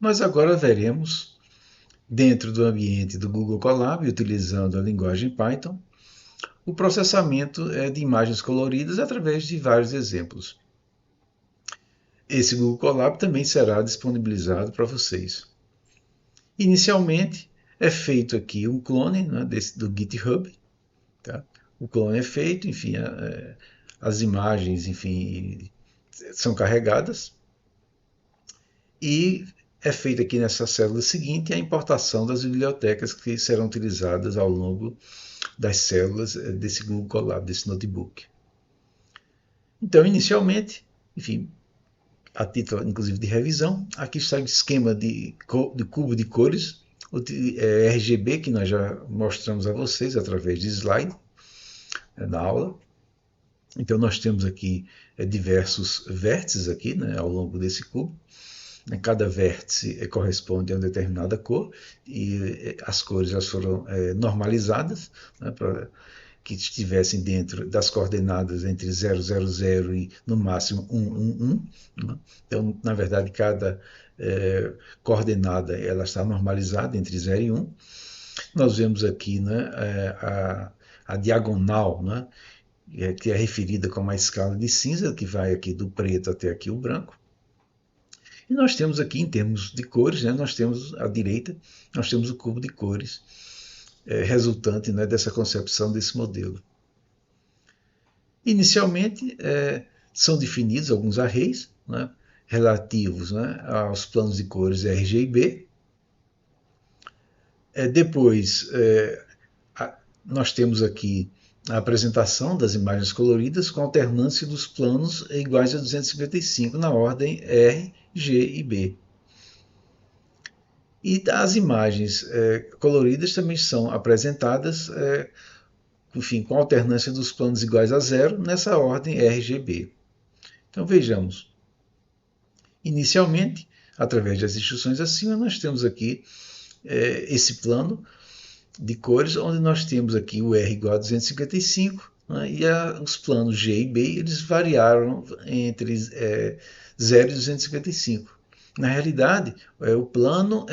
Nós agora veremos, dentro do ambiente do Google Colab, utilizando a linguagem Python, o processamento de imagens coloridas através de vários exemplos. Esse Google Colab também será disponibilizado para vocês. Inicialmente, é feito aqui um clone, né, do GitHub. Tá? O clone é feito, enfim, as imagens, enfim, são carregadas. E é feita aqui nessa célula seguinte a importação das bibliotecas que serão utilizadas ao longo das células desse Google Colab, desse notebook. Então, inicialmente, enfim, a título inclusive de revisão, aqui está o esquema de cubo de cores, RGB, que nós já mostramos a vocês através de slide na aula. Então nós temos aqui diversos vértices aqui, né, ao longo desse cubo. Cada vértice corresponde a uma determinada cor e as cores elas foram normalizadas, né, para que estivessem dentro das coordenadas entre 0, 0, 0 e no máximo 1, 1, 1. Né? Então, na verdade, cada coordenada ela está normalizada entre 0 e 1. Nós vemos aqui, né, a diagonal, né, que é referida como a escala de cinza, que vai aqui do preto até aqui o branco. E nós temos aqui, em termos de cores, né, nós temos à direita, nós temos o cubo de cores resultante, né, dessa concepção desse modelo. Inicialmente, são definidos alguns arrays, né, relativos, né, aos planos de cores RG e B. Depois, nós temos aqui a apresentação das imagens coloridas com alternância dos planos iguais a 255 na ordem R, G e B. E as imagens coloridas também são apresentadas enfim, com alternância dos planos iguais a 0 nessa ordem RGB. Então vejamos. Inicialmente, através das instruções acima, nós temos aqui esse plano de cores, onde nós temos aqui o R igual a 255, né, e os planos G e B eles variaram entre 0 e 255. Na realidade, o plano,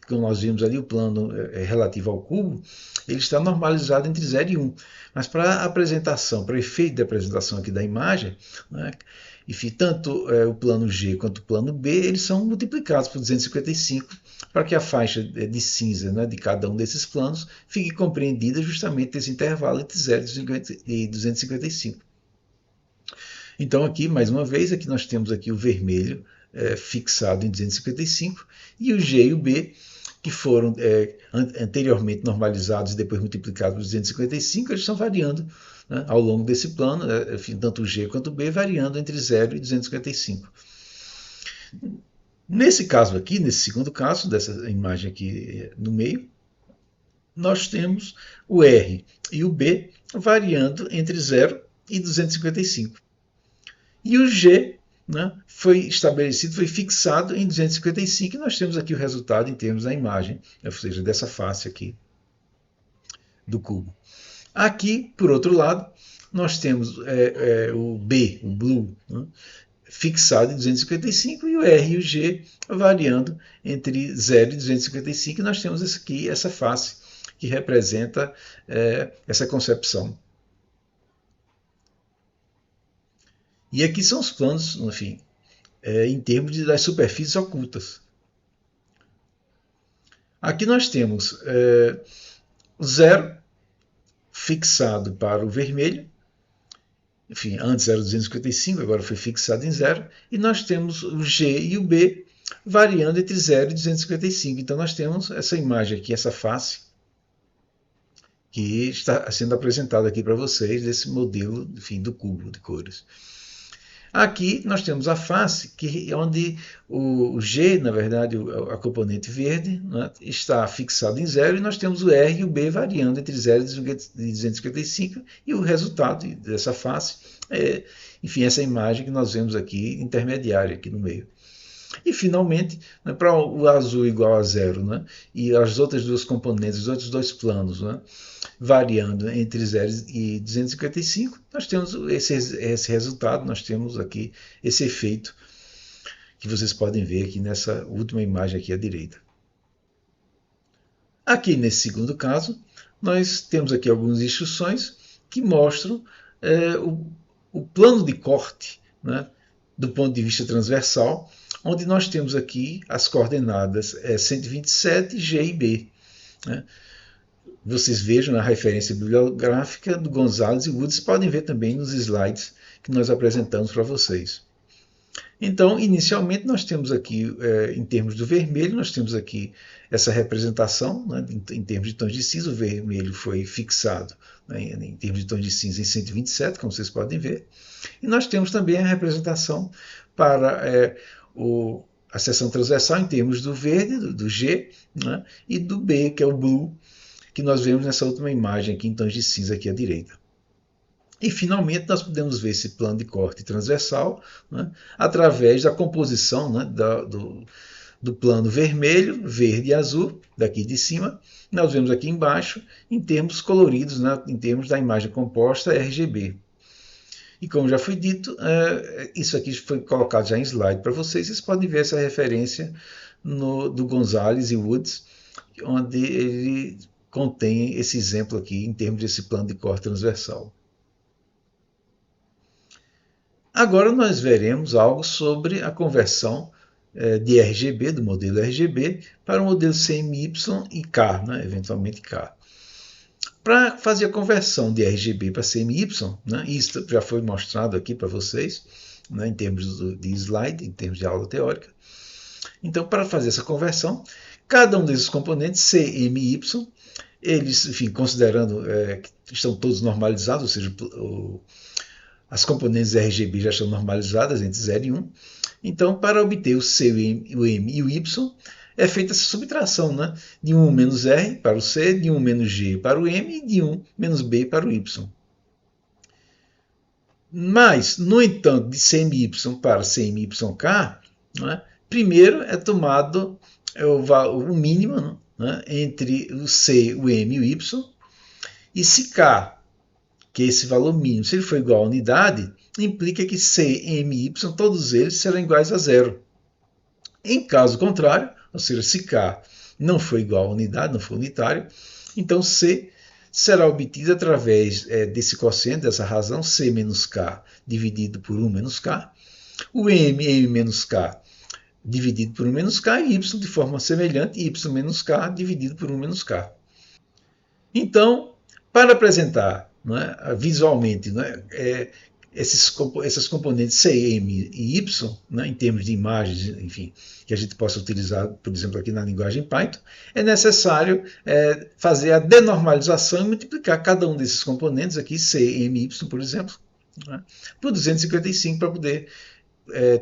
como nós vimos ali, o plano relativo ao cubo, ele está normalizado entre 0 e 1. Mas para a apresentação, para o efeito de apresentação aqui da imagem, né, enfim, tanto o plano G quanto o plano B, eles são multiplicados por 255 para que a faixa de cinza, né, de cada um desses planos fique compreendida justamente nesse intervalo entre 0 e 255. Então aqui, mais uma vez, aqui nós temos aqui o vermelho fixado em 255 e o G e o B, que foram anteriormente normalizados e depois multiplicados por 255, eles estão variando, né, ao longo desse plano, tanto o G quanto o B variando entre 0 e 255. Nesse caso aqui, nesse segundo caso, dessa imagem aqui no meio, nós temos o R e o B variando entre 0 e 255. E o G, né, foi estabelecido, foi fixado em 255, e nós temos aqui o resultado em termos da imagem, ou seja, dessa face aqui do cubo. Aqui, por outro lado, nós temos o B, o blue, né, fixado em 255 e o R e o G variando entre 0 e 255, e nós temos aqui essa face que representa essa concepção. E aqui são os planos, enfim, em termos das superfícies ocultas. Aqui nós temos o 0 fixado para o vermelho, enfim, antes era 255, agora foi fixado em 0, e nós temos o G e o B variando entre 0 e 255. Então nós temos essa imagem aqui, essa face, que está sendo apresentada aqui para vocês desse modelo, enfim, do cubo de cores. Aqui nós temos a face, onde o G, na verdade, a componente verde, né, está fixado em 0, e nós temos o R e o B variando entre 0 e 255, e o resultado dessa face é, enfim, essa imagem que nós vemos aqui, intermediária, aqui no meio. E, finalmente, né, para o azul igual a 0, né, e as outras duas componentes, os outros dois planos, né, variando entre 0 e 255, nós temos esse resultado, nós temos aqui esse efeito que vocês podem ver aqui nessa última imagem aqui à direita. Aqui nesse segundo caso, nós temos aqui algumas instruções que mostram o plano de corte, né, do ponto de vista transversal, onde nós temos aqui as coordenadas 127, G e B. Né. Vocês vejam na referência bibliográfica do Gonzalez e Woods, podem ver também nos slides que nós apresentamos para vocês. Então, inicialmente, nós temos aqui, em termos do vermelho, nós temos aqui essa representação, né, em termos de tons de cinza. O vermelho foi fixado, né, em termos de tons de cinza em 127, como vocês podem ver. E nós temos também a representação para a seção transversal em termos do verde, do G, né, e do B, que é o blue, que nós vemos nessa última imagem aqui em tons de cinza aqui à direita. E, finalmente, nós podemos ver esse plano de corte transversal, né, através da composição, né, do plano vermelho, verde e azul, daqui de cima. Nós vemos aqui embaixo, em termos coloridos, né, em termos da imagem composta RGB. E, como já foi dito, isso aqui foi colocado já em slide para vocês. Vocês podem ver essa referência do Gonzalez e Woods, onde ele contém esse exemplo aqui em termos desse plano de corte transversal. Agora nós veremos algo sobre a conversão de RGB, do modelo RGB, para o modelo CMY e K, né, eventualmente K. Para fazer a conversão de RGB para CMY, né, isso já foi mostrado aqui para vocês, né, em termos de slide, em termos de aula teórica. Então, para fazer essa conversão, cada um desses componentes, CMY, eles, enfim, considerando que estão todos normalizados, ou seja, as componentes RGB já estão normalizadas entre 0 e 1. Então, para obter o C, o M e o Y, é feita essa subtração, né, de 1 menos R para o C, de 1 menos G para o M e de 1 menos B para o Y. Mas, no entanto, de CMY para CMYK, né, primeiro é tomado o mínimo, né, entre o C, o M e o Y, e se K, que é esse valor mínimo, se ele for igual a unidade, implica que C, M e Y, todos eles serão iguais a zero. Em caso contrário, ou seja, se K não for igual a unidade, não for unitário, então C será obtido através desse quociente, dessa razão, C menos K dividido por 1 menos K, o M menos K dividido por 1 menos K, e Y de forma semelhante, Y menos K dividido por 1 menos K. Então, para apresentar, né, visualmente, né, essas componentes C, M e Y, né, em termos de imagens, enfim, que a gente possa utilizar, por exemplo, aqui na linguagem Python, é necessário fazer a denormalização e multiplicar cada um desses componentes aqui, C, M e Y, por exemplo, né, por 255 para poder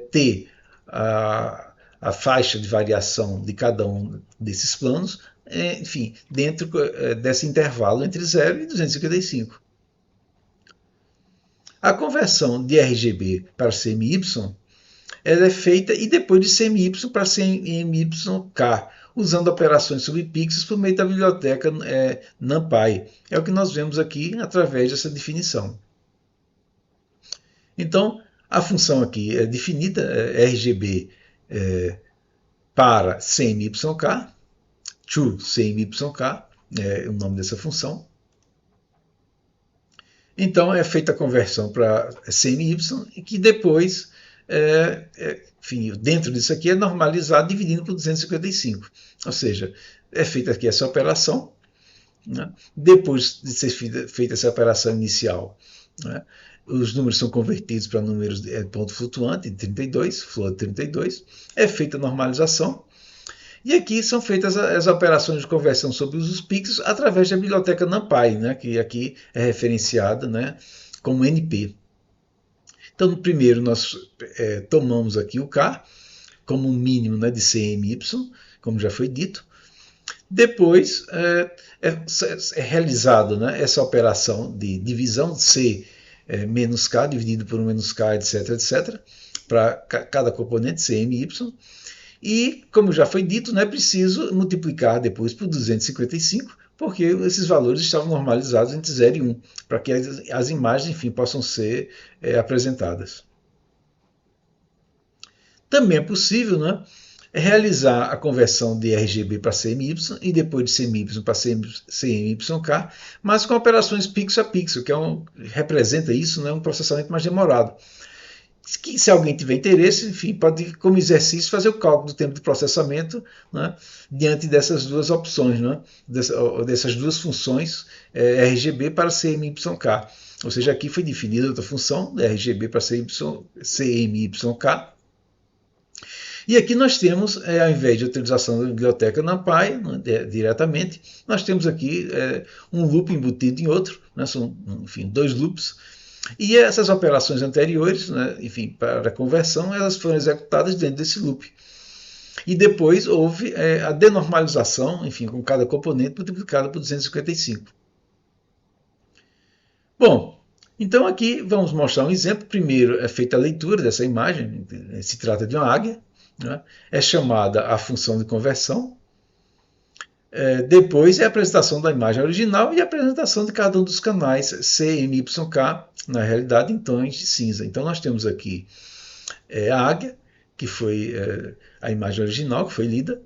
ter a faixa de variação de cada um desses planos, enfim, dentro desse intervalo entre 0 e 255. A conversão de RGB para CMY ela é feita e depois de CMY para CMYK, usando operações sobre pixels por meio da biblioteca NumPy. É o que nós vemos aqui através dessa definição. Então, a função aqui é definida, RGB para CMYK, to CMYK, é o nome dessa função. Então, é feita a conversão para CMY, e que depois, enfim, dentro disso aqui é normalizado dividindo por 255. Ou seja, é feita aqui essa operação, né? Depois de ser feita essa operação inicial, né, os números são convertidos para números de ponto flutuante, de 32, float 32, é feita a normalização, e aqui são feitas as operações de conversão sobre os pixels através da biblioteca NumPy, né, que aqui é referenciada, né, como NP. Então, primeiro nós tomamos aqui o K como um mínimo, né, de CMY, como já foi dito. Depois é realizado, né, essa operação de divisão C menos K dividido por 1 menos K, etc, etc, para cada componente CMY. E, como já foi dito, é preciso multiplicar depois por 255, porque esses valores estavam normalizados entre 0 e 1, para que as imagens, enfim, possam ser apresentadas. Também é possível, né, realizar a conversão de RGB para CMY e depois de CMY para CMYK, mas com operações pixel a pixel, que representa isso, né, um processamento mais demorado. Que, se alguém tiver interesse, enfim, pode, como exercício, fazer o cálculo do tempo de processamento, né, diante dessas duas opções, né, dessas duas funções RGB para CMYK. Ou seja, aqui foi definida outra função, RGB para CMYK. E aqui nós temos, ao invés de utilização da biblioteca NumPy, né, diretamente, nós temos aqui um loop embutido em outro, né, são, enfim, dois loops. E essas operações anteriores, né, enfim, para a conversão, elas foram executadas dentro desse loop. E depois houve a denormalização, enfim, com cada componente multiplicado por 255. Bom, então aqui vamos mostrar um exemplo. Primeiro é feita a leitura dessa imagem, se trata de uma águia, né, é chamada a função de conversão. Depois é a apresentação da imagem original e a apresentação de cada um dos canais CMYK, na realidade, em tons de cinza. Então nós temos aqui a águia, que foi a imagem original, que foi lida,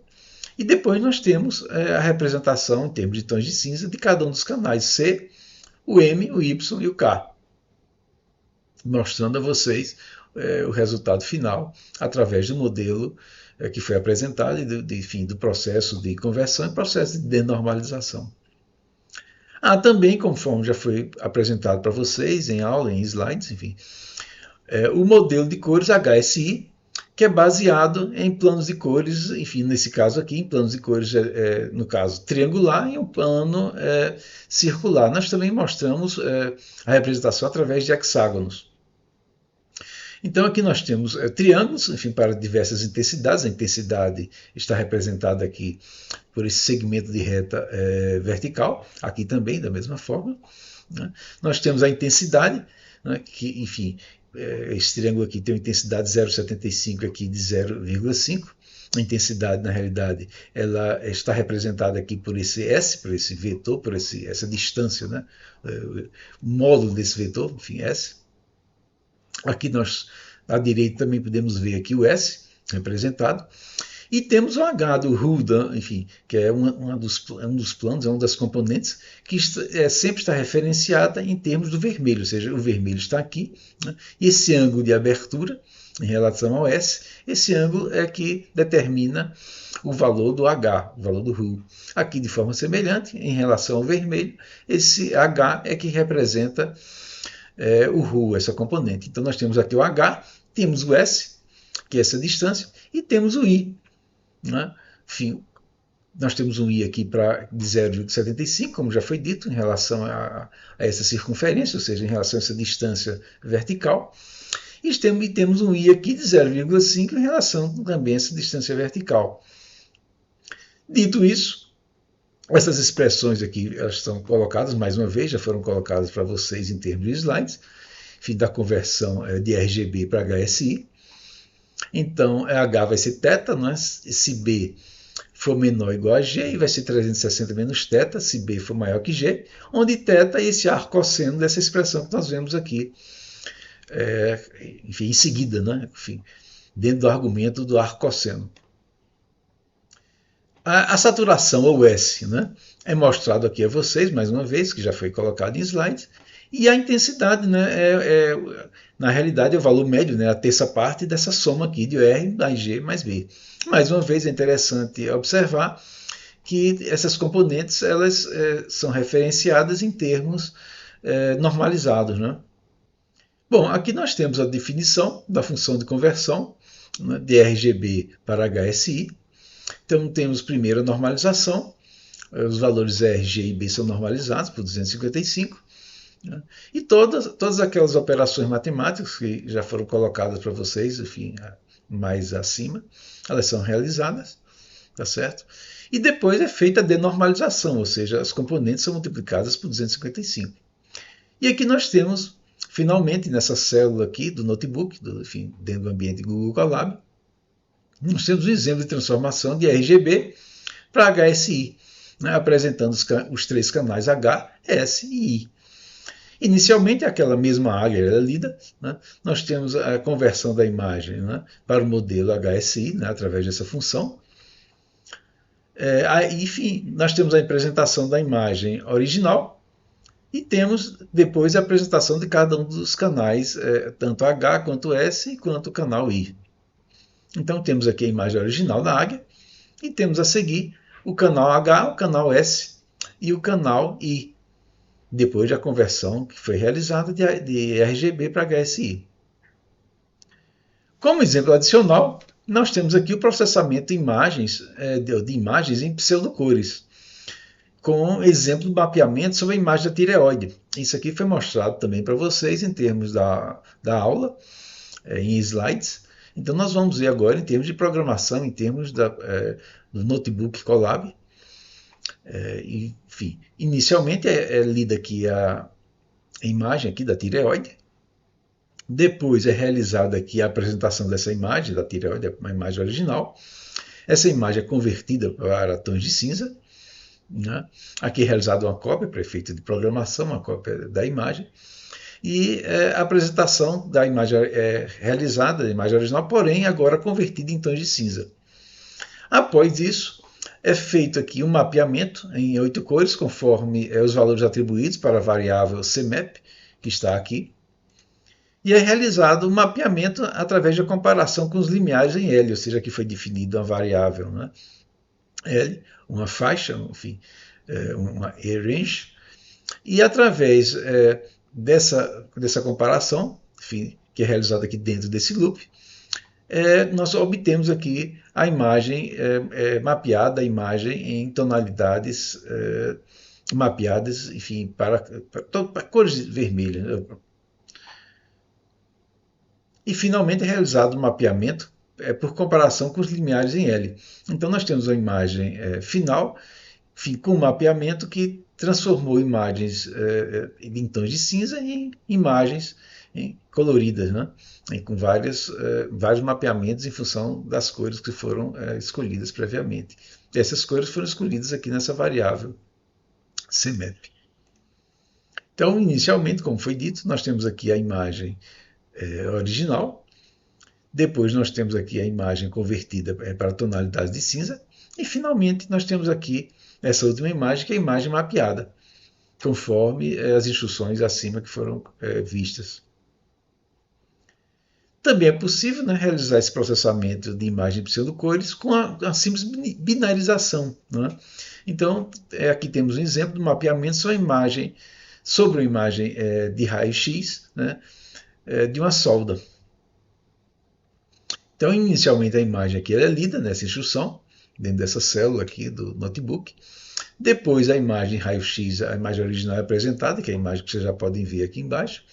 e depois nós temos a representação, em termos de tons de cinza, de cada um dos canais C, o M, o Y e o K, mostrando a vocês o resultado final através do modelo que foi apresentado e enfim, do processo de conversão e processo de denormalização. Também, conforme já foi apresentado para vocês em aula, em slides, enfim, o modelo de cores HSI, que é baseado em planos de cores, enfim, nesse caso aqui, em planos de cores, no caso, triangular e um plano circular. Nós também mostramos a representação através de hexágonos. Então aqui nós temos triângulos, enfim, para diversas intensidades. A intensidade está representada aqui por esse segmento de reta vertical, aqui também da mesma forma, né? Nós temos a intensidade, né, que, enfim, esse triângulo aqui tem uma intensidade 0,75 aqui de 0,5. A intensidade, na realidade, ela está representada aqui por esse S, por esse vetor, por essa distância, né? O módulo desse vetor, enfim, S. Aqui nós, à direita, também podemos ver aqui o S representado. E temos o H do Huda, enfim, que é um dos planos, é uma das componentes que sempre está referenciada em termos do vermelho, ou seja, o vermelho está aqui, né? E esse ângulo de abertura em relação ao S, esse ângulo é que determina o valor do H, o valor do Hu. Aqui, de forma semelhante, em relação ao vermelho, esse H é que representa o Hu, essa componente. Então nós temos aqui o H, temos o S, que é essa distância, e temos o I, né? Enfim, nós temos um I aqui de 0,75, como já foi dito, em relação a essa circunferência, ou seja, em relação a essa distância vertical. E temos um I aqui de 0,5 em relação também a essa distância vertical. Dito isso, essas expressões aqui elas estão colocadas, mais uma vez, já foram colocadas para vocês em termos de slides, enfim, da conversão de RGB para HSI. Então, H vai ser θ, né? Se B for menor ou igual a G, vai ser 360 menos θ, se B for maior que G, onde θ é esse ar cosseno dessa expressão que nós vemos aqui, enfim, em seguida, né? Enfim, dentro do argumento do ar cosseno. A saturação, ou S, né, é mostrado aqui a vocês, mais uma vez, que já foi colocado em slides, e a intensidade, né, na realidade, é o valor médio, né, a terça parte dessa soma aqui de R mais G mais B. Mais uma vez, é interessante observar que essas componentes elas são referenciadas em termos normalizados, né? Bom, aqui nós temos a definição da função de conversão, né, de RGB para HSI. Então temos primeiro a normalização, os valores R, G e B são normalizados por 255, né? E todas aquelas operações matemáticas que já foram colocadas para vocês, enfim, mais acima, elas são realizadas, tá certo? E depois é feita a denormalização, ou seja, as componentes são multiplicadas por 255. E aqui nós temos, finalmente, nessa célula aqui do notebook, enfim, dentro do ambiente Google Colab, nós temos um exemplo de transformação de RGB para HSI, né, apresentando os três canais H, S e I. Inicialmente, aquela mesma águia é lida, né? Nós temos a conversão da imagem, né, para o modelo HSI, né, através dessa função. Enfim, nós temos a apresentação da imagem original e temos depois a apresentação de cada um dos canais, tanto H quanto S quanto o canal I. Então temos aqui a imagem original da águia e temos a seguir o canal H, o canal S e o canal I, depois da conversão que foi realizada de RGB para HSI. Como exemplo adicional, nós temos aqui o processamento de imagens em pseudocores, com exemplo de mapeamento sobre a imagem da tireoide. Isso aqui foi mostrado também para vocês em termos da aula, em slides. Então nós vamos ver agora em termos de programação, em termos do Notebook Colab. Enfim, inicialmente é lida aqui a imagem aqui da tireoide. Depois é realizada aqui a apresentação dessa imagem da tireoide, uma imagem original. Essa imagem é convertida para tons de cinza. Né? Aqui é realizada uma cópia para efeito de programação, uma cópia da imagem. E a apresentação da imagem é realizada, da imagem original, porém agora convertida em tons de cinza. Após isso, é feito aqui um mapeamento em 8 cores, conforme os valores atribuídos para a variável CMAP, que está aqui. E é realizado um mapeamento através da comparação com os limiares em L, ou seja, aqui foi definida uma variável, né? L, uma faixa, enfim, uma range, e através dessa comparação, enfim, que é realizada aqui dentro desse loop, nós obtemos aqui a imagem mapeada, a imagem em tonalidades mapeadas, enfim, para cores vermelhas. E finalmente é realizado o mapeamento por comparação com os limiares em L. Então nós temos a imagem final, enfim, com um mapeamento que transformou imagens em tons de cinza em imagens coloridas, né? Com vários mapeamentos em função das cores que foram escolhidas previamente. Essas cores foram escolhidas aqui nessa variável CMAP. Então, inicialmente, como foi dito, nós temos aqui a imagem original. Depois nós temos aqui a imagem convertida para tonalidades de cinza. E finalmente nós temos aqui essa última imagem, que é a imagem mapeada, conforme as instruções acima que foram vistas. Também é possível, né, realizar esse processamento de imagem de pseudocores com a simples binarização. Né? Então, aqui temos um exemplo de mapeamento sobre uma imagem de raio-x, né, de uma solda. Então, inicialmente a imagem aqui é lida nessa instrução, dentro dessa célula aqui do notebook. Depois a imagem raio-x, a imagem original é apresentada, que é a imagem que vocês já podem ver aqui embaixo.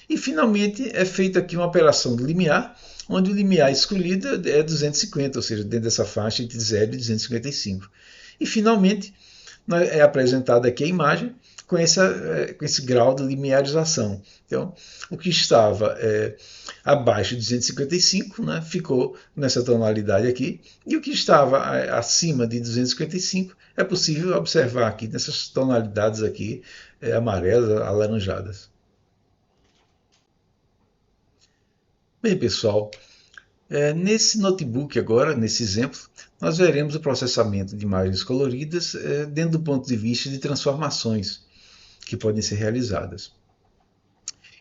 E finalmente é feita aqui uma operação de limiar, onde o limiar escolhido é 250, ou seja, dentro dessa faixa entre 0 e 255. E finalmente é apresentada aqui a imagem com esse grau de linearização. Então, o que estava abaixo de 255, né, ficou nessa tonalidade aqui, e o que estava acima de 255 é possível observar aqui nessas tonalidades aqui amarelas, alaranjadas. Bem, pessoal, nesse notebook agora, nesse exemplo, nós veremos o processamento de imagens coloridas dentro do ponto de vista de transformações que podem ser realizadas.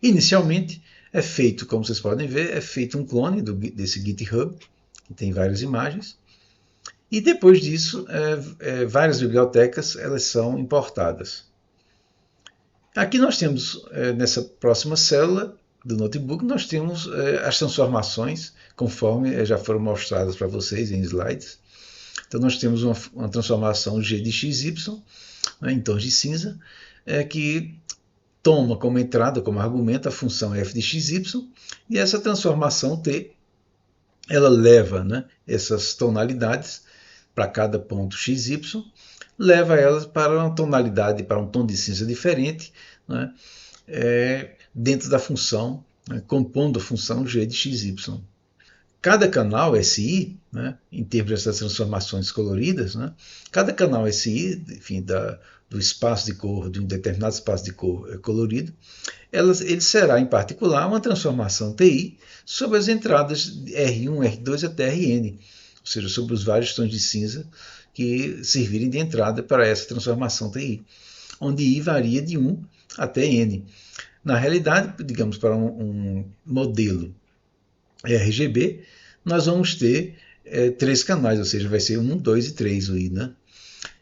Inicialmente, é feito, como vocês podem ver, é feito um clone desse GitHub, que tem várias imagens, e depois disso, várias bibliotecas elas são importadas. Aqui nós temos, nessa próxima célula do notebook, nós temos as transformações, conforme já foram mostradas para vocês em slides. Então nós temos uma transformação G de XY, né, em tons de cinza, que toma como entrada, como argumento, a função f de xy, e essa transformação T, ela leva, né, essas tonalidades para cada ponto xy, leva elas para uma tonalidade, para um tom de cinza diferente, né, dentro da função, né, compondo a função g de xy. cada canal SI, né, em termos dessas transformações coloridas, né, cada canal SI, enfim, do espaço de cor, de um determinado espaço de cor colorido, ele será, em particular, uma transformação TI sobre as entradas R1, R2 até Rn, ou seja, sobre os vários tons de cinza que servirem de entrada para essa transformação TI, onde I varia de 1 até N. Na realidade, digamos, para um modelo RGB, nós vamos ter 3 canais, ou seja, vai ser 1, 2 e 3 o I, né?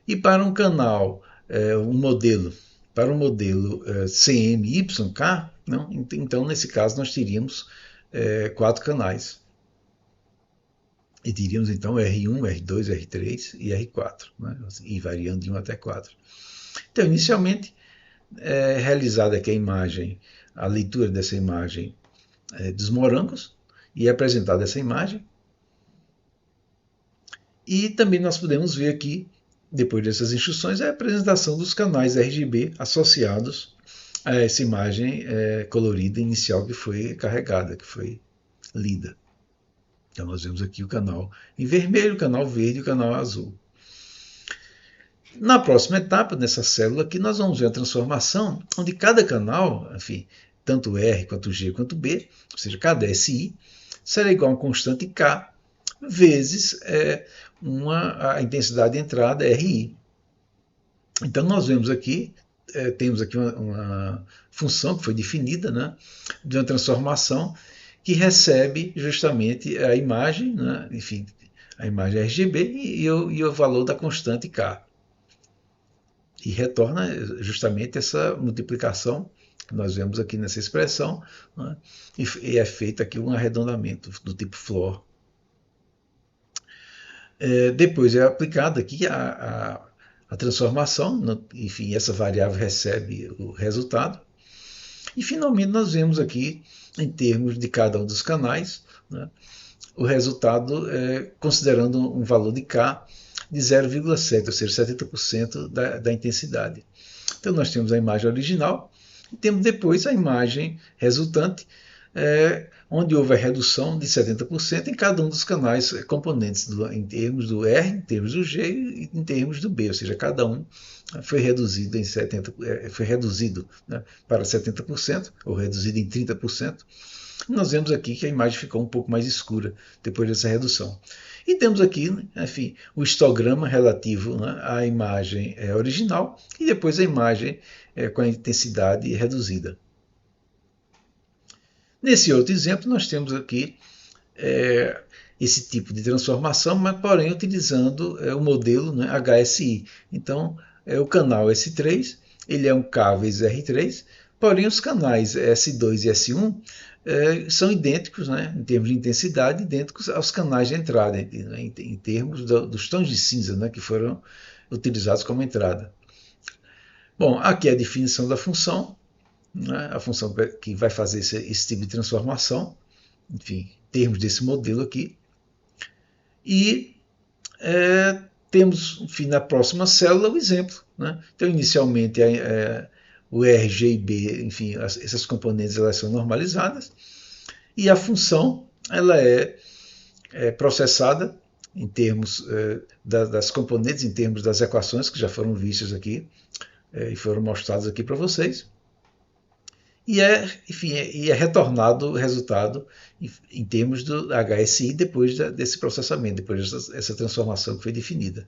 E para um canal, para um modelo CMYK, não? Então, nesse caso, nós teríamos 4 canais. E teríamos, então, R1, R2, R3 e R4, né? E variando de 1 até 4. Então, inicialmente, realizada aqui a leitura dessa imagem dos morangos, e é apresentada essa imagem. E também nós podemos ver aqui, depois dessas instruções, a apresentação dos canais RGB associados a essa imagem colorida inicial que foi carregada, que foi lida. Então nós vemos aqui o canal em vermelho, o canal verde e o canal azul. Na próxima etapa, nessa célula aqui, nós vamos ver a transformação, onde cada canal, enfim, tanto R quanto G quanto B, ou seja, cada SI, será igual a uma constante K vezes a intensidade de entrada RI. Então nós vemos aqui, temos aqui uma função que foi definida, né, de uma transformação que recebe justamente a imagem, né, enfim, a imagem RGB e o valor da constante K. E retorna justamente essa multiplicação que nós vemos aqui nessa expressão, né, e é feito aqui um arredondamento do tipo floor. Depois é aplicada aqui a transformação, enfim, essa variável recebe o resultado. E finalmente nós vemos aqui, em termos de cada um dos canais, né, o resultado considerando um valor de K de 0,7, ou seja, 70% da intensidade. Então nós temos a imagem original e temos depois a imagem resultante, onde houve a redução de 70% em cada um dos canais componentes, em termos do R, em termos do G e em termos do B, ou seja, cada um foi reduzido, né, para 70%, ou reduzido em 30%. Nós vemos aqui que a imagem ficou um pouco mais escura depois dessa redução. E temos aqui, enfim, o histograma relativo, né, à imagem original e depois a imagem com a intensidade reduzida. Nesse outro exemplo, nós temos aqui esse tipo de transformação, mas porém utilizando o modelo, né, HSI. Então, o canal S3 ele é um K vezes R3, porém os canais S2 e S1 são idênticos, né, em termos de intensidade, idênticos aos canais de entrada, em termos dos tons de cinza, né, que foram utilizados como entrada. Bom, aqui é a definição da função, né, a função que vai fazer esse tipo de transformação, enfim, em termos desse modelo aqui. E temos, enfim, na próxima célula o exemplo, né? Então, inicialmente, o R, G e B, enfim, essas componentes elas são normalizadas e a função ela é processada em termos das componentes, em termos das equações que já foram vistas aqui e foram mostradas aqui para vocês. E é retornado o resultado em termos do HSI depois desse processamento, depois dessa transformação que foi definida.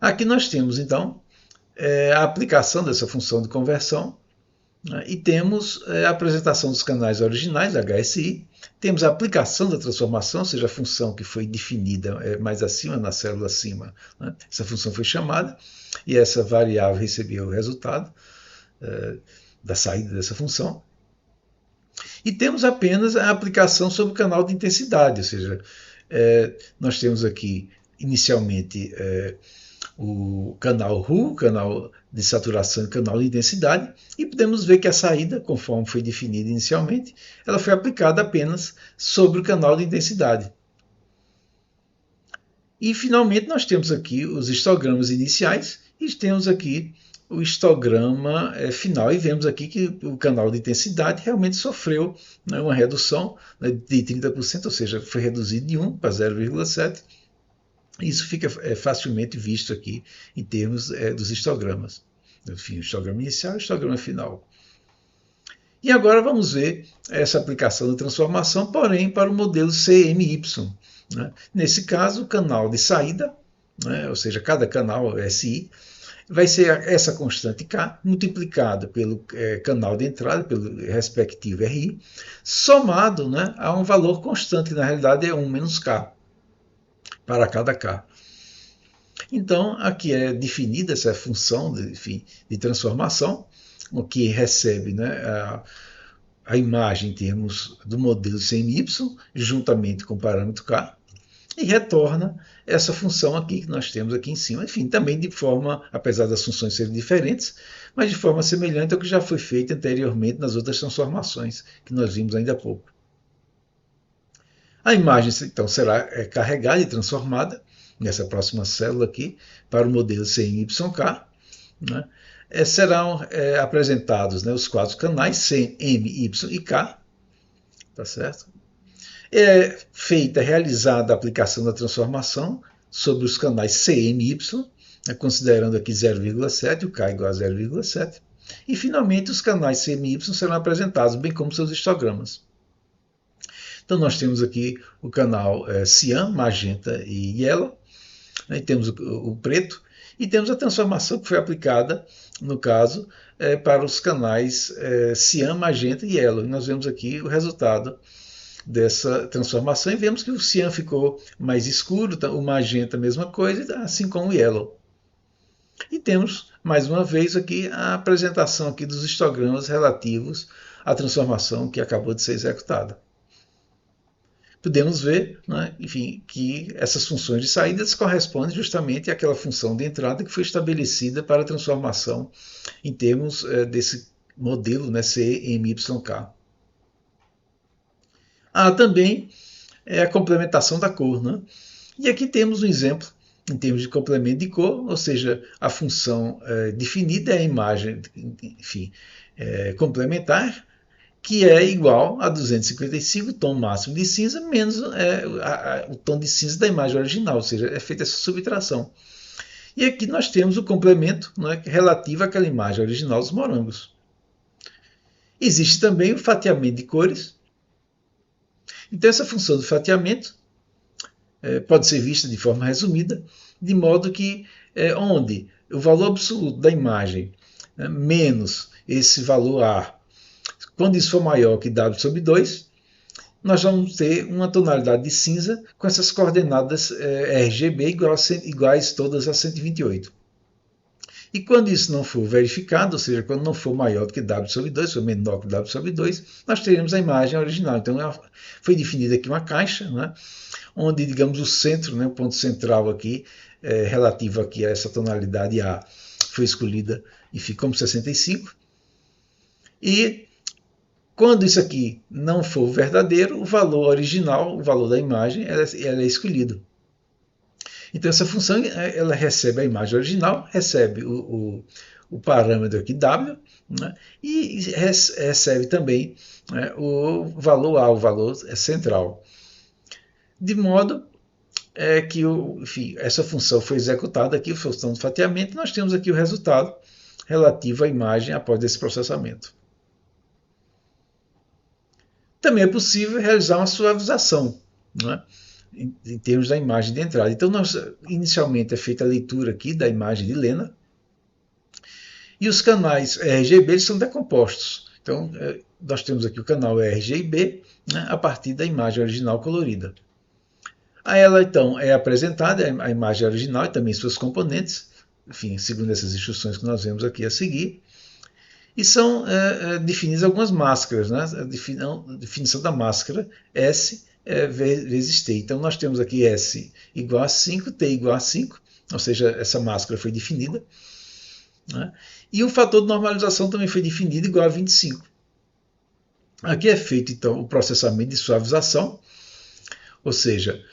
Aqui nós temos, então, a aplicação dessa função de conversão, né, e temos a apresentação dos canais originais, HSI, temos a aplicação da transformação, ou seja, a função que foi definida mais acima, na célula acima, né, essa função foi chamada, e essa variável recebeu o resultado da saída dessa função. E temos apenas a aplicação sobre o canal de intensidade, ou seja, nós temos aqui inicialmente o canal RU, canal de saturação e canal de intensidade, e podemos ver que a saída, conforme foi definida inicialmente, ela foi aplicada apenas sobre o canal de intensidade. E finalmente nós temos aqui os histogramas iniciais e temos aqui o histograma final. E vemos aqui que o canal de intensidade realmente sofreu, né, uma redução, né, de 30%, ou seja, foi reduzido de 1 para 0,7. Isso fica facilmente visto aqui em termos dos histogramas. Enfim, o histograma inicial e o histograma final. E agora vamos ver essa aplicação da transformação, porém para o modelo CMY. Né? Nesse caso, o canal de saída, né, ou seja, cada canal SI, vai ser essa constante K multiplicada pelo canal de entrada, pelo respectivo RI, somado, né, a um valor constante, que na realidade é 1 menos K, para cada K. Então, aqui é definida essa função de transformação, o que recebe, né, a imagem em termos do modelo CMY, juntamente com o parâmetro K, e retorna essa função aqui que nós temos aqui em cima. Enfim, também de forma, apesar das funções serem diferentes, mas de forma semelhante ao que já foi feito anteriormente nas outras transformações que nós vimos ainda há pouco. A imagem, então, será carregada e transformada nessa próxima célula aqui para o modelo CMYK, né? Serão apresentados, né, os quatro canais C, M, Y e K, tá certo? É realizada a aplicação da transformação sobre os canais C, M e Y, né, considerando aqui 0,7, o K igual a 0,7, e finalmente os canais C, M e Y serão apresentados, bem como seus histogramas. Então nós temos aqui o canal cian, magenta e yellow, né, temos o preto, e temos a transformação que foi aplicada, no caso, para os canais cian, magenta e yellow. E nós vemos aqui o resultado dessa transformação e vemos que o cian ficou mais escuro, o magenta a mesma coisa, assim como o yellow. E temos, mais uma vez, aqui a apresentação aqui dos histogramas relativos à transformação que acabou de ser executada. Podemos ver, né, enfim, que essas funções de saída correspondem justamente àquela função de entrada que foi estabelecida para a transformação em termos desse modelo, né, CMYK. Há também a complementação da cor. Né? E aqui temos um exemplo em termos de complemento de cor, ou seja, a função definida é a imagem, enfim, complementar, que é igual a 255, tom máximo de cinza, menos o tom de cinza da imagem original, ou seja, é feita essa subtração. E aqui nós temos o complemento, né, relativo àquela imagem original dos morangos. Existe também o fatiamento de cores. Então essa função do fatiamento pode ser vista de forma resumida, de modo que onde o valor absoluto da imagem menos esse valor A, quando isso for maior que W sobre 2, nós vamos ter uma tonalidade de cinza com essas coordenadas RGB iguais todas a 128. E quando isso não for verificado, ou seja, quando não for maior do que W sobre 2, for menor que W sobre 2, nós teremos a imagem original. Então foi definida aqui uma caixa, né, onde, digamos, o centro, né, o ponto central aqui, relativo aqui a essa tonalidade A, foi escolhida e ficou como 65. E quando isso aqui não for verdadeiro, o valor original, o valor da imagem, ela é escolhido. Então essa função ela recebe a imagem original, recebe o parâmetro aqui W, né, e recebe também, né, o valor A, o valor central. De modo que enfim, essa função foi executada aqui, a função de fatiamento, e nós temos aqui o resultado relativo à imagem após esse processamento. Também é possível realizar uma suavização, né, em termos da imagem de entrada. Então, inicialmente é feita a leitura aqui da imagem de Lena, e os canais RGB eles são decompostos. Então, nós temos aqui o canal RGB, né, a partir da imagem original colorida. A ela, então, é apresentada a imagem original e também suas componentes, enfim, segundo essas instruções que nós vemos aqui a seguir. E são definidas algumas máscaras, né? A definição da máscara S vezes T. Então nós temos aqui S igual a 5, T igual a 5, ou seja, essa máscara foi definida. Né? E o fator de normalização também foi definido igual a 25. Aqui é feito então o processamento de suavização, ou seja,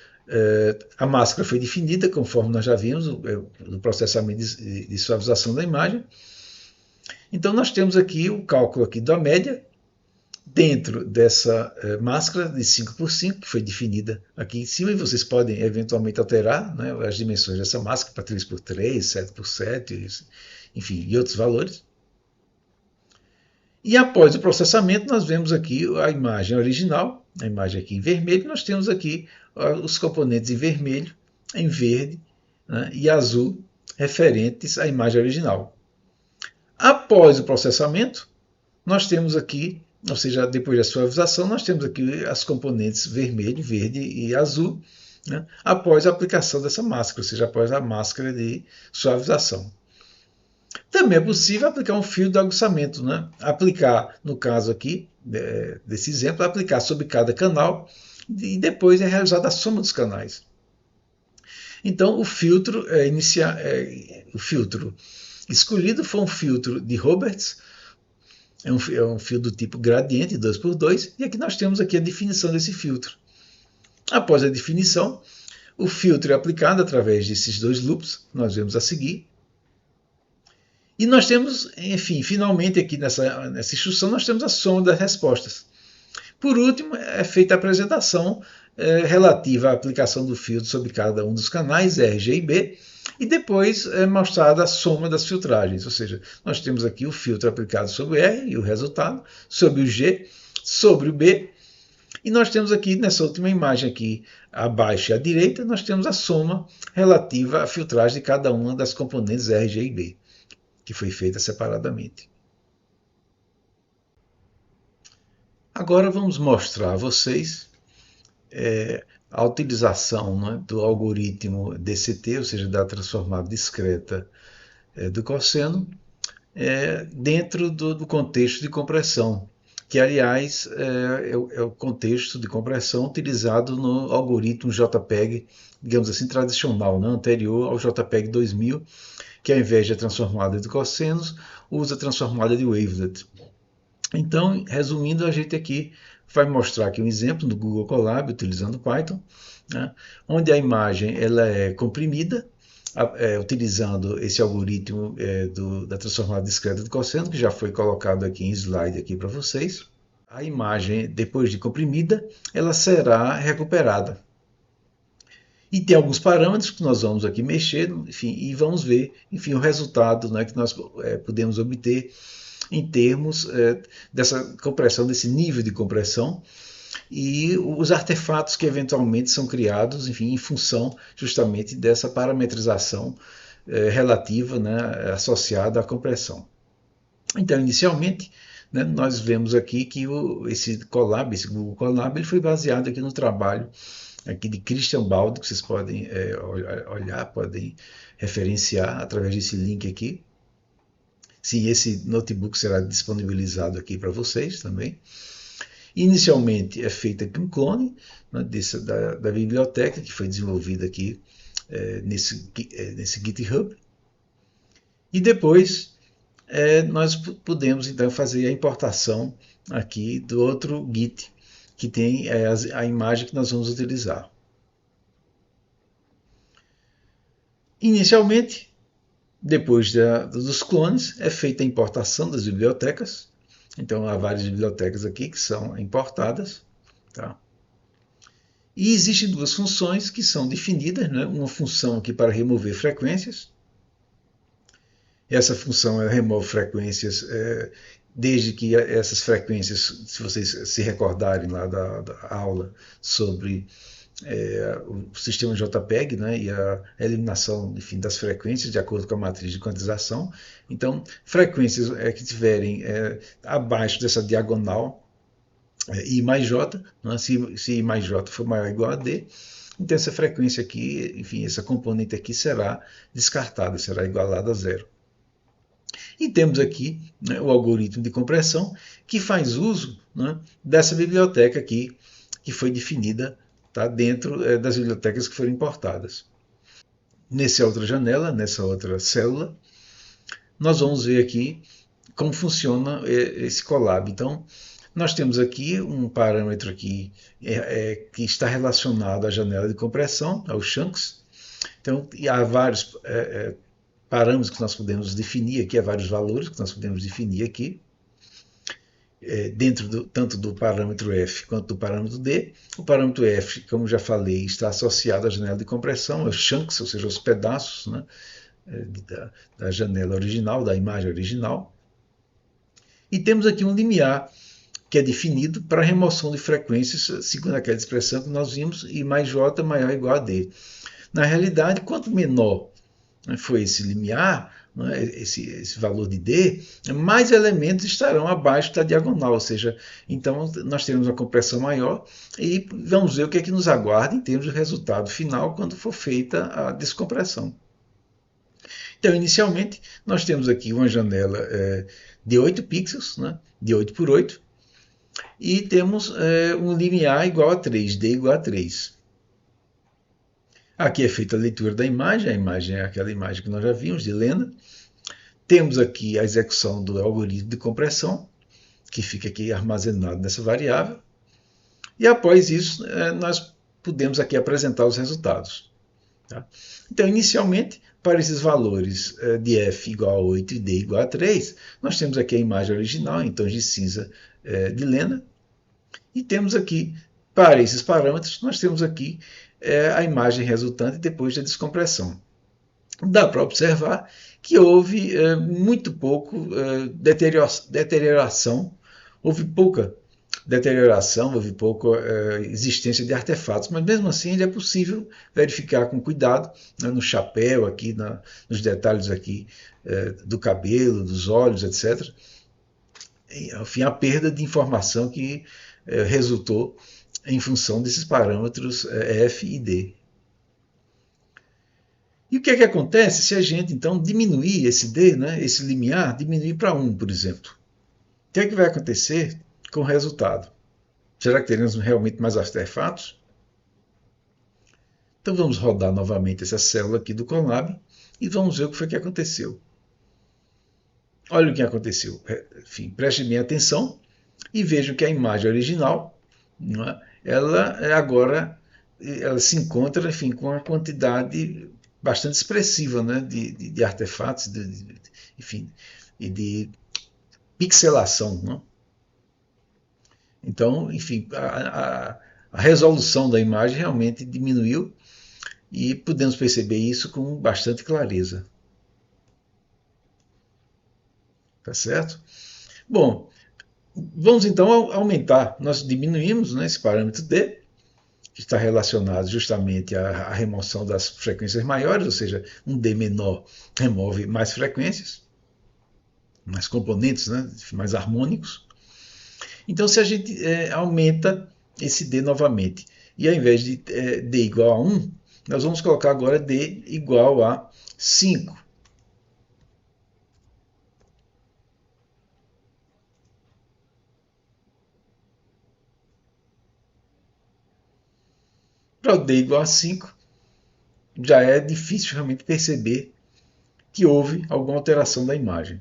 a máscara foi definida conforme nós já vimos no processamento de suavização da imagem. Então nós temos aqui o cálculo aqui da média dentro dessa máscara de 5x5, que foi definida aqui em cima, e vocês podem eventualmente alterar, né, as dimensões dessa máscara para 3x3, 7x7, enfim, e outros valores. E após o processamento, nós vemos aqui a imagem original, a imagem aqui em vermelho, nós temos aqui os componentes em vermelho, em verde, né, e azul, referentes à imagem original. Após o processamento, nós temos aqui, ou seja, depois da suavização, nós temos aqui as componentes vermelho, verde e azul, né, após a aplicação dessa máscara, ou seja, após a máscara de suavização. Também é possível aplicar um fio de aguçamento, né? Aplicar, no caso aqui, desse exemplo, aplicar sobre cada canal e depois é realizada a soma dos canais. Então, o filtro escolhido foi um filtro de Roberts, é um fio do tipo gradiente 2x2, e aqui nós temos aqui a definição desse filtro. Após a definição, o filtro é aplicado através desses dois loops, nós vemos a seguir. E nós temos, enfim, finalmente aqui nessa instrução, nós temos a soma das respostas. Por último, é feita a apresentação relativa à aplicação do filtro sobre cada um dos canais, R, G e B, e depois é mostrada a soma das filtragens, ou seja, nós temos aqui o filtro aplicado sobre o R e o resultado, sobre o G, sobre o B, e nós temos aqui, nessa última imagem aqui, abaixo e à direita, nós temos a soma relativa à filtragem de cada uma das componentes R, G e B, que foi feita separadamente. Agora vamos mostrar a vocês a utilização, né, do algoritmo DCT, ou seja, da transformada discreta do cosseno, dentro do contexto de compressão, que aliás é o contexto de compressão utilizado no algoritmo JPEG, digamos assim, tradicional, né, anterior ao JPEG 2000, que ao invés de transformada de cossenos, usa a transformada de wavelet. Então, resumindo, a gente aqui vai mostrar aqui um exemplo do Google Colab utilizando Python, né, onde a imagem ela é comprimida, utilizando esse algoritmo da transformada discreta de cosseno, que já foi colocado aqui em slide aqui para vocês. A imagem, depois de comprimida, ela será recuperada. E tem alguns parâmetros que nós vamos aqui mexer, enfim, e vamos ver, enfim, o resultado, né, que nós podemos obter em termos dessa compressão, desse nível de compressão, e os artefatos que eventualmente são criados, enfim, em função justamente dessa parametrização relativa, né, associada à compressão. Então, inicialmente, né, nós vemos aqui que esse Google Colab, ele foi baseado aqui no trabalho aqui de Christian Baldi, que vocês podem olhar, podem referenciar através desse link aqui. Sim, esse notebook será disponibilizado aqui para vocês também. Inicialmente é feito aqui um clone, né, da biblioteca que foi desenvolvida aqui nesse GitHub. E depois nós podemos então fazer a importação aqui do outro Git, que tem a imagem que nós vamos utilizar. Inicialmente, depois dos clones, é feita a importação das bibliotecas. Então, há várias bibliotecas aqui que são importadas. Tá? E existem duas funções que são definidas, né? Uma função aqui para remover frequências. Essa função remove frequências desde que essas frequências, se vocês se recordarem lá da aula sobre o sistema JPEG, né, e a eliminação, enfim, das frequências de acordo com a matriz de quantização. Então, frequências que estiverem abaixo dessa diagonal I mais J, né, se I mais J for maior ou igual a D, então essa frequência aqui, enfim, essa componente aqui será descartada, será igualada a zero. E temos aqui, né, o algoritmo de compressão que faz uso, né, dessa biblioteca aqui que foi definida, tá, dentro das bibliotecas que foram importadas. Nessa outra janela, nessa outra célula, nós vamos ver aqui como funciona esse Colab. Então, nós temos aqui um parâmetro aqui que está relacionado à janela de compressão, aos chunks. Então, há vários parâmetros que nós podemos definir aqui, há vários valores que nós podemos definir aqui, dentro tanto do parâmetro F quanto do parâmetro D. O parâmetro F, como já falei, está associado à janela de compressão, aos chunks, ou seja, aos pedaços, né, da janela original, da imagem original. E temos aqui um limiar que é definido para remoção de frequências, segundo aquela expressão que nós vimos, I mais J maior ou igual a D. Na realidade, quanto menor foi esse limiar, esse valor de D, mais elementos estarão abaixo da diagonal, ou seja, então nós teremos uma compressão maior e vamos ver o que é que nos aguarda em termos de resultado final quando for feita a descompressão. Então, inicialmente, nós temos aqui uma janela de 8 pixels, né, de 8 por 8, e temos um limiar igual a 3, D igual a 3. Aqui é feita a leitura da imagem, a imagem é aquela imagem que nós já vimos, de Lena. Temos aqui a execução do algoritmo de compressão, que fica aqui armazenado nessa variável. E após isso, nós podemos aqui apresentar os resultados. Tá? Então, inicialmente, para esses valores de F igual a 8 e D igual a 3, nós temos aqui a imagem original em tons de cinza de Lena. E temos aqui, para esses parâmetros, nós temos aqui a imagem resultante depois da descompressão. Dá para observar que houve muito pouco deterioração, houve pouca deterioração, houve pouca existência de artefatos, mas mesmo assim ele é possível verificar com cuidado, né, no chapéu, aqui nos detalhes aqui do cabelo, dos olhos, etc. E, enfim, a perda de informação que resultou em função desses parâmetros F e D. E o que é que acontece se a gente, então, diminuir esse D, né, esse limiar, diminuir para 1, por exemplo? O que é que vai acontecer com o resultado? Será que teremos realmente mais artefatos? Então vamos rodar novamente essa célula aqui do Colab e vamos ver o que foi que aconteceu. Olha o que aconteceu. Enfim, preste bem atenção e vejam que a imagem original, né, ela se encontra, enfim, com uma quantidade bastante expressiva, né, de artefatos, enfim, e de pixelação, né? Então, enfim, a resolução da imagem realmente diminuiu e podemos perceber isso com bastante clareza. Tá certo? Bom, vamos então aumentar. Nós diminuímos, né, esse parâmetro D, que está relacionado justamente à remoção das frequências maiores, ou seja, um D menor remove mais frequências, mais componentes, né, mais harmônicos. Então, se a gente aumenta esse D novamente, e ao invés de D igual a 1, nós vamos colocar agora D igual a 5. Para o D igual a 5, já é difícil realmente perceber que houve alguma alteração da imagem.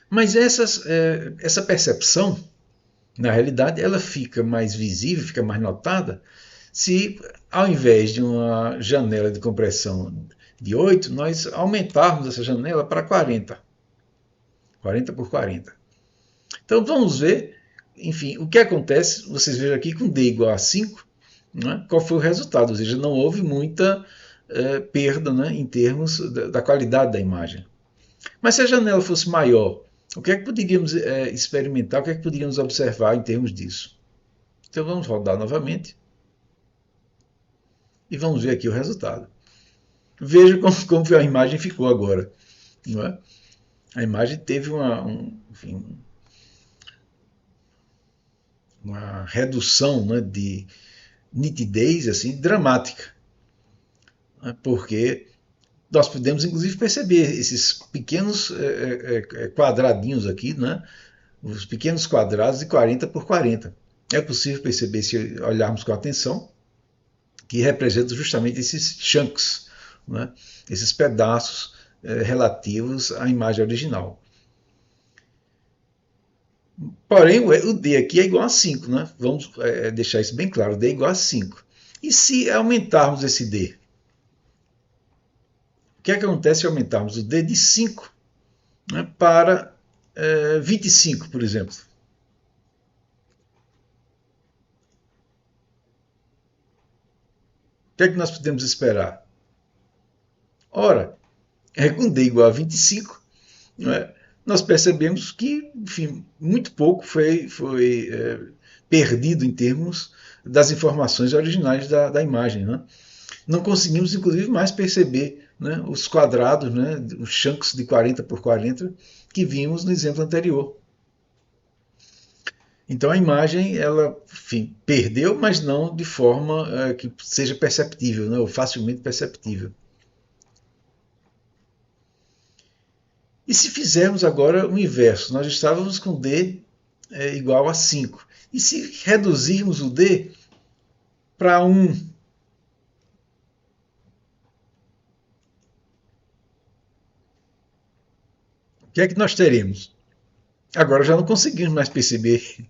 Mas essa percepção, na realidade, ela fica mais visível, fica mais notada, se ao invés de uma janela de compressão de 8, nós aumentarmos essa janela para 40. 40 por 40. Então vamos ver, enfim, o que acontece, vocês vejam aqui com D igual a 5, né, qual foi o resultado, ou seja, não houve muita perda, né, em termos da qualidade da imagem. Mas se a janela fosse maior, o que é que poderíamos experimentar, o que é que poderíamos observar em termos disso? Então vamos rodar novamente e vamos ver aqui o resultado. Veja como a imagem ficou agora. Não é? A imagem teve uma redução, né, de nitidez assim, dramática, né, porque nós podemos inclusive perceber esses pequenos quadradinhos aqui, né, os pequenos quadrados de 40 por 40. É possível perceber, se olharmos com atenção, que representam justamente esses chunks, né, esses pedaços relativos à imagem original. Porém, o D aqui é igual a 5, né? Vamos deixar isso bem claro, o D é igual a 5. E se aumentarmos esse D? O que é que acontece se aumentarmos o D de 5, né, para 25, por exemplo? O que é que nós podemos esperar? Ora, com D igual a 25, né, nós percebemos que, enfim, muito pouco foi perdido em termos das informações originais da imagem. Né? Não conseguimos, inclusive, mais perceber, né, os quadrados, né, os chunks de 40 por 40 que vimos no exemplo anterior. Então a imagem, ela, enfim, perdeu, mas não de forma que seja perceptível, né, ou facilmente perceptível. E se fizermos agora o inverso, nós estávamos com D igual a 5. E se reduzirmos o D para 1, o que é que nós teremos? Agora já não conseguimos mais perceber.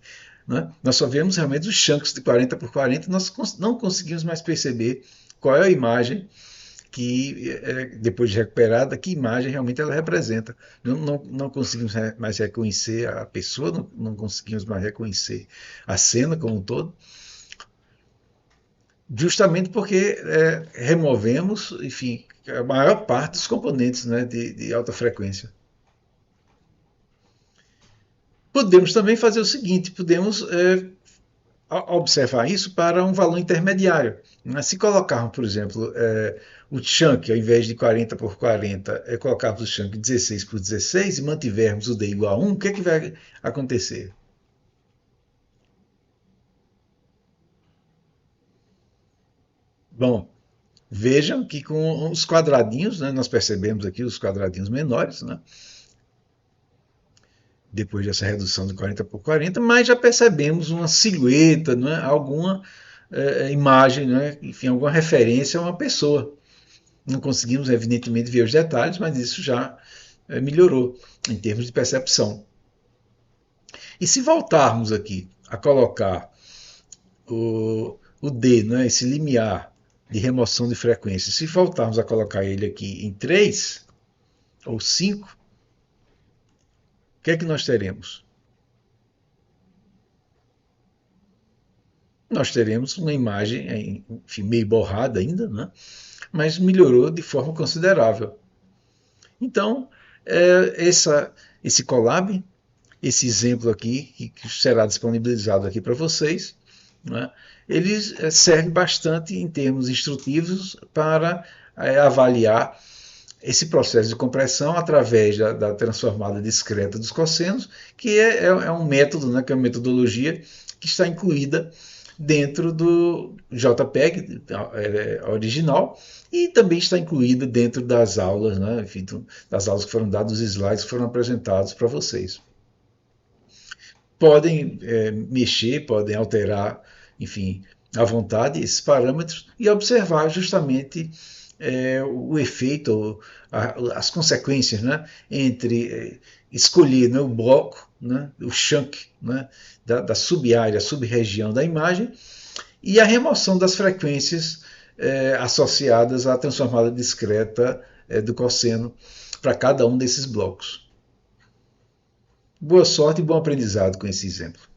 Né? Nós só vemos realmente os chunks de 40 por 40, nós não conseguimos mais perceber qual é a imagem que, depois de recuperada, que imagem realmente ela representa. Não conseguimos mais reconhecer a pessoa, não conseguimos mais reconhecer a cena como um todo, justamente porque removemos, enfim, a maior parte dos componentes, né, de alta frequência. Podemos também fazer o seguinte, podemos observar isso para um valor intermediário. Se colocarmos, por exemplo, o chunk, ao invés de 40 por 40, colocarmos o chunk 16 por 16 e mantivermos o D igual a 1, o que é que vai acontecer? Bom, vejam que com os quadradinhos, né, nós percebemos aqui os quadradinhos menores, né, depois dessa redução de 40 por 40, mas já percebemos uma silhueta, né, alguma imagem, né, enfim, alguma referência a uma pessoa. Não conseguimos, evidentemente, ver os detalhes, mas isso já melhorou em termos de percepção. E se voltarmos aqui a colocar o D, né, esse limiar de remoção de frequência, se voltarmos a colocar ele aqui em 3 ou 5, o que é que nós teremos? Nós teremos uma imagem, enfim, meio borrada ainda, né? Mas melhorou de forma considerável. Então, esse collab, esse exemplo aqui, que será disponibilizado aqui para vocês, né, ele serve bastante em termos instrutivos para avaliar esse processo de compressão através da transformada discreta dos cossenos, que é um método, né, que é uma metodologia que está incluída dentro do JPEG original e também está incluída dentro das aulas, né, enfim, das aulas que foram dadas, os slides que foram apresentados para vocês. Podem mexer, podem alterar, enfim, à vontade esses parâmetros e observar justamente o efeito, as consequências, né, entre escolher, né, o bloco, né, o chunk, né, da sub-área, sub-região da imagem e a remoção das frequências associadas à transformada discreta do cosseno para cada um desses blocos. Boa sorte e bom aprendizado com esse exemplo.